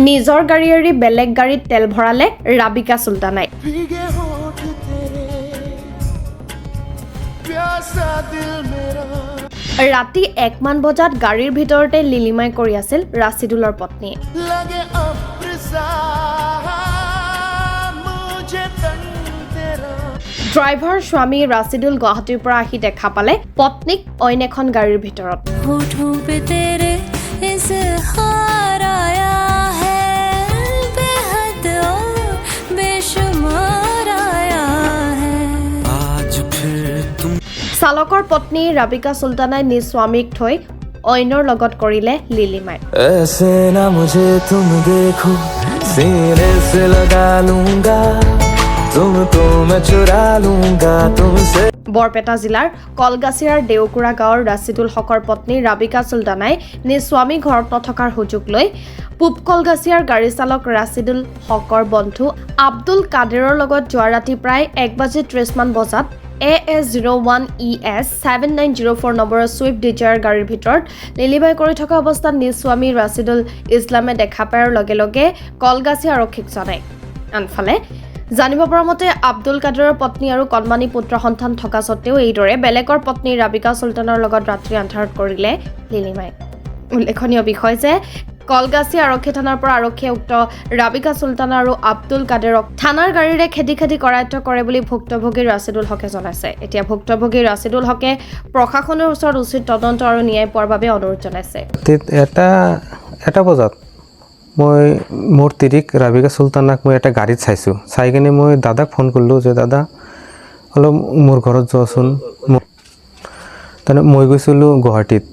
নিজৰ গাড়ী এৰি বেলেগ গাড়ীত তেল ভৰালে ৰাবিকা চুলতানাই। ৰাতি 1 মান বজাত গাড়ীৰ ভিতৰতে লিলিমাই কৰি আছিল ৰাছিদুলৰ পত্নীয়ে। ড্ৰাইভাৰ স্বামী ৰাছিদুল গুৱাহাটীৰ পৰা আহি দেখা পালে পত্নীক অইন এখন গাড়ীৰ ভিতৰত। চালকৰ পত্নী ৰাবিকা চুলতানাই নিজ স্বামীক থৈ অইনৰ লগত কৰিলে লিলিমাই। বৰপেটা জিলাৰ কলগাছিয়াৰ দেওকুৰা গাঁৱৰ ৰাছিদুল হকৰ পত্নী ৰাবিকা চুলতানাই নিজ স্বামী ঘৰত নথকাৰ সুযোগ লৈ পূব কলগাছিয়াৰ গাড়ী চালক ৰাছিদুল হকৰ বন্ধু আব্দুল কাদেৰৰ লগত যোৱা ৰাতি প্ৰায় 1:30 মান বজাত AS01ES 7904 নম্বৰৰ ছুইফ্ট ডিজায়াৰ গাড়ীৰ ভিতৰত লিলিমাই কৰি থকা অৱস্থাত নিজ স্বামী ৰাছিদুল ইছলামে দেখা পায়ৰ লগে লগে কলগাছিয়া আৰক্ষীক জনায়। আনফালে জানিব পৰা মতে আব্দুল কাদেৰৰ পত্নী আৰু কণমানি পুত্ৰ সন্তান থকা স্বত্তেও এইদৰে বেলেগৰ পত্নী ৰাবিকা চুলতানৰ লগত ৰাত্ৰি আন্ধাৰত কৰিলে লিলিমাই। উল্লেখনীয় বিষয় যে কলগাছিয়া আৰক্ষী থানাৰ পৰা আৰক্ষীয়ে উক্ত ৰাবিকা চুলতানা আৰু আব্দুল কাদেৰক থানাৰ গাড়ীৰে খেদি কৰায়ত্ব কৰে বুলি ভুক্তভোগী ৰাছিদুল হকে জনাইছে। এতিয়া ভুক্তভোগী ৰাছিদুল হকে প্ৰশাসনৰ ওচৰত উচিত তদন্ত আৰু ন্যায় পোৱাৰ বাবে অনুৰোধ জনাইছে। এটা বজাত মই মোৰ তিৰিক ৰাবিকা চুলতানাক মই এটা গাড়ীত চাইছোঁ। চাই কিনে মই দাদাক ফোন কৰিলোঁ যে দাদা অলপ মোৰ ঘৰত যোৱাচোন। তাৰমানে মই গৈছিলোঁ গুৱাহাটীত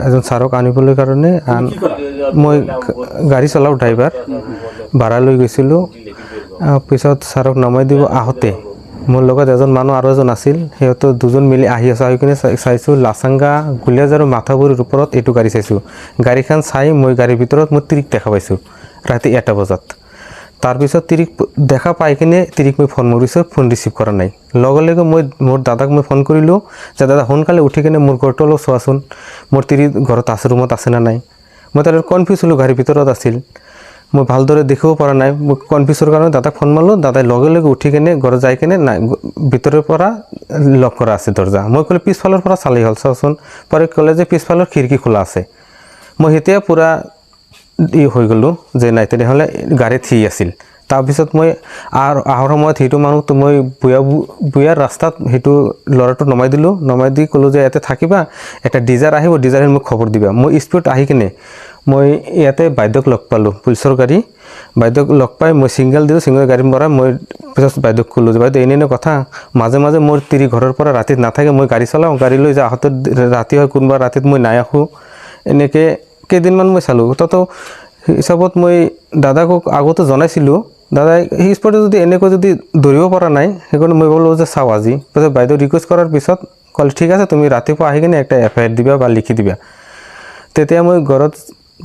এজন ছাৰক আনিবলৈ কাৰণে। মই গাড়ী চলাওঁ, ড্ৰাইভাৰ ভাড়া লৈ গৈছিলোঁ। পিছত ছাৰক নমাই দিব আহোঁতে মোৰ লগত এজন মানুহ আৰু এজন আছিল, সিহঁতৰ দুজন মিলি আহি আছে। আহি কিনে চাইছোঁ লাচাংগা গুলিয়াজ আৰু মাথাগুৰিৰ ওপৰত এইটো গাড়ী চাইছোঁ। গাড়ীখন চাই মই গাড়ীৰ ভিতৰত মই তিৰিক দেখা পাইছোঁ ৰাতি 1টা বজাত। তাৰপিছত তিৰিক দেখা পাই কিনে তিৰিক মই ফোন মাৰিছোঁ, ফোন ৰিচিভ কৰা নাই। লগে লগে মই মোৰ দাদাক মই ফোন কৰিলোঁ যে দাদা সোনকালে উঠি কিনে মোৰ ঘৰটো অলপ চোৱাচোন, মোৰ তিৰি ঘৰত আছে, ৰুমত আছে নে নাই। মই তাৰ কনফিউজ হ'লোঁ, গাড়ীৰ ভিতৰত আছিল, মই ভালদৰে দেখিব পৰা নাই। মই কনফিউজৰ কাৰণে দাদাক ফোন মাৰিলোঁ। দাদাই লগে লগে উঠি কিনে ঘৰত যাই কিনে নাই, ভিতৰৰ পৰা লক কৰা আছে দৰ্জা। মই ক'লোঁ পিছফালৰ পৰা চালেই হ'ল, চাওঁচোন। পৰে ক'লে যে পিছফালৰ খিৰিকী খোলা আছে। মই এতিয়া পূৰা হৈ গ'লোঁ যে নাই তেনেহ'লে গাড়ীত সি আছিল। তাৰপিছত মই অহাৰ সময়ত সেইটো মানুহটো মই বুয়াৰ ৰাস্তাত সেইটো ল'ৰাটো নমাই দিলোঁ। নমাই দি ক'লোঁ যে ইয়াতে থাকিবা, এটা ডিজাৰ আহিব, ডিজাৰে মোক খবৰ দিবা। মই স্পীড আহি কিনে মই ইয়াতে বাইদেউক লগ পালোঁ, পুলিচৰ গাড়ী। বাইদেউক লগ পাই মই ছিংগল দিলোঁ, ছিংগল গাড়ীৰ পৰা মই পিছত বাইদেউক ক'লোঁ যে বাইদেউ এনে কথা, মাজে মাজে মোৰ তিৰি ঘৰৰ পৰা ৰাতিত নাথাকে, মই গাড়ী চলাওঁ, গাড়ী লৈ যাওঁ, আহোঁতে ৰাতি হয়, কোনোবা ৰাতিত মই নাই আহোঁ। এনেকৈ কেইদিনমান মই চালোঁ। ততো হিচাপত মই দাদাকক আগতে জনাইছিলোঁ। দাদাই সেই স্পটে যদি এনেকৈ যদি ধৰিব পৰা নাই, সেইকাৰণে মই ক'লোঁ যে চাওঁ আজি। তাৰপিছত বাইদেউ ৰিকুৱেষ্ট কৰাৰ পিছত ক'লে ঠিক আছে, তুমি ৰাতিপুৱা আহি কিনে একটা FIR দিবা বা লিখি দিবা। তেতিয়া মই ঘৰত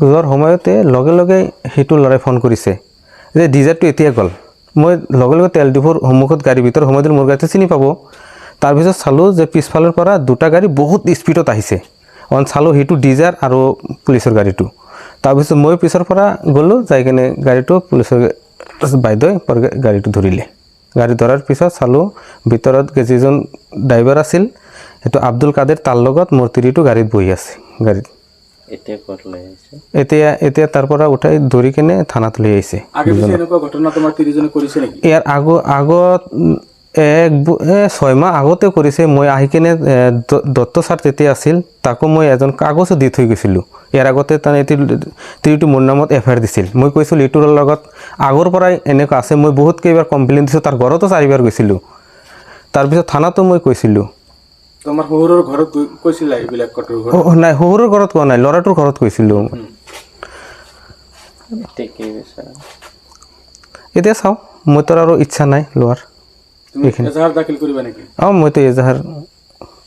যোৱাৰ সময়তে লগে লগে সেইটো ল'ৰাই ফোন কৰিছে যে ডিজাৰটো এতিয়া গ'ল। মই লগে লগে তেল ডিপুৰ সন্মুখত গাড়ীৰ ভিতৰত সোমাই দিলোঁ, মোৰ গাড়ীটো চিনি পাব। তাৰপিছত চালোঁ যে পিছফালৰ পৰা দুটা গাড়ী বহুত স্পীডত আহিছে। চালোঁ সেইটো ডিজাৰ আৰু পুলিচৰ গাড়ীটো। তাৰপিছত মই পিছৰ পৰা গ'লোঁ, যাই কিনে গাড়ীটো পুলিচৰ বাইদেৱে গাড়ীটো ধৰিলে। গাড়ী ধৰাৰ পিছত চালোঁ ভিতৰত যিজন ড্ৰাইভাৰ আছিল সেইটো আব্দুল কাদেৰ, তাৰ লগত মোৰ তিৰিটো গাড়ীত বহি আছে। গাড়ীত এতিয়া তাৰ পৰা উঠাই ধৰি কিনে থানাত লৈ আহিছে। ইয়াৰ আগত 6 মাহ আগতে কৰিছে। মই আহি কিনে দত্ত ছাৰ তেতিয়া আছিল, তাকো মই এজন কাগজো দি থৈ গৈছিলোঁ। ইয়াৰ আগতে তিৰিটো মোৰ নামত FIR দিছিল। মই কৈছিলোঁ এইটোৰ লগত আগৰ পৰাই এনেকুৱা আছে, মই বহুত কেইবাৰ কমপ্লেইন দিছোঁ, তাৰ ঘৰতো 4বাৰ গৈছিলোঁ। তাৰপিছত থানাতো মই কৈছিলোঁ। তোমাৰ শহুৰৰ ঘৰত কৈছিলা এইবিলাক কথা? নাই, শহুৰৰ ঘৰত কোৱা নাই, ল'ৰাটোৰ ঘৰত কৈছিলোঁ। এতিয়া চাওঁ, মই তোৰ আৰু ইচ্ছা নাই লোৱাৰ। মইতো এজাহাৰ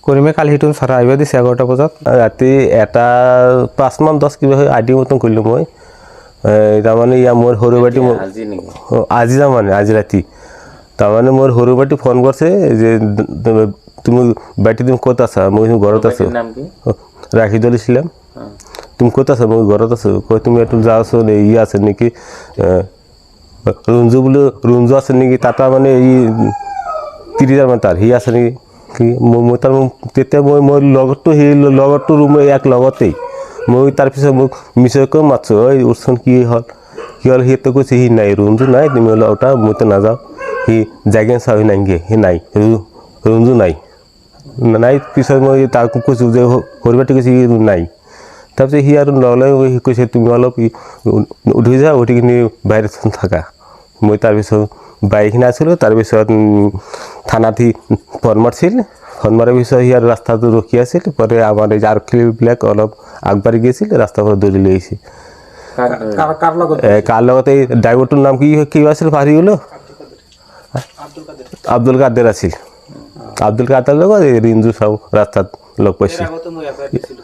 কৰিমে। কালি সেইটো ছাৰ আহিব দিছে 11টা বজাত। ৰাতি 1:05-10 কিবা হয় আদি মতন কৰিলোঁ মই। তাৰমানে মোৰ সৰু বাটি আজি তাৰমানে আজি ৰাতি তাৰমানে মোৰ সৰু বাটি ফোন কৰিছে যে তুমি বাটি তুমি ক'ত আছা? মই ঘৰত আছোঁ। ৰাখিদুল ইছলাম। তুমি ক'ত আছা মই ঘৰত আছোঁ কয় তুমি এইটো যাওঁচোন ই আছে নেকি ৰঞ্জু বোলো ৰঞ্জু আছে নেকি তাতা মানে এই 30,000 মান তাৰ সি আছে নেকি কি মই তাৰ তেতিয়া মই লগতো সেই লগতো ৰুম এক লগতেই মই তাৰপিছত মোক মিছাকৈ মাতছোঁ ঐ উঠচোন কি হ'ল সিহঁতে কৈছে সি নাই ৰঞ্জু নাই তুমি বোলে ওটা মইতো নাযাওঁ সি জাগেন চাহি নাইগে সি নাই ৰঞ্জু নাই নাই পিছত মই তাক কৈছোঁ যে সৰুবাটি কৈছে সি নাই তাৰপিছত সি আৰু লগাই সি কৈছে তুমি অলপ উঠি যা উঠি কিনি বাহিৰত থাকা মই তাৰপিছত বাৰীখিনি আছিলোঁ তাৰপিছত থানাত সি ফোন মাৰিছিল ফোন মাৰাৰ পিছত সি আৰু ৰাস্তাটো ৰখি আছিল পৰে আমাৰ এই আৰক্ষীবিলাক অলপ আগবাঢ়ি গৈছিল ৰাস্তাৰ পৰা দৌৰি লৈ আহিছিল কাৰ লগত কাৰ লগত এই ড্ৰাইভাৰটোৰ নাম কি আছিল পাহৰি গ'লো আব্দুল কাদেৰ আছিল আব্দুল কাদেৰ লগত এই ৰিঞ্জু চাও ৰাস্তাত লগ পাইছিল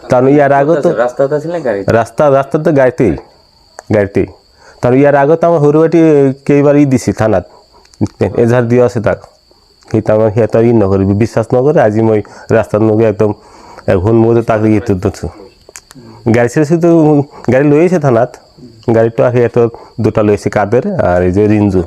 তাৰমানে ইয়াৰ আগতো ৰাস্তাতে গাড়ীতেই তাৰমানে ইয়াৰ আগত আমাৰ সৰুবাটি কেইবাৰ দিছিল থানাত এজাহাৰ দিয়া আছে তাক সেই তাৰমানে সিহঁতৰ নকৰিবি বিশ্বাস নকৰে আজি মই ৰাস্তাত নগৈ একদম এখন মই তাক দিছোঁ গাড়ী চাইছোতো গাড়ী লৈ আহিছে থানাত গাড়ীটো সিহঁতৰ দুটা লৈছে কাদেৰ আৰু এই যে ৰিঞ্জু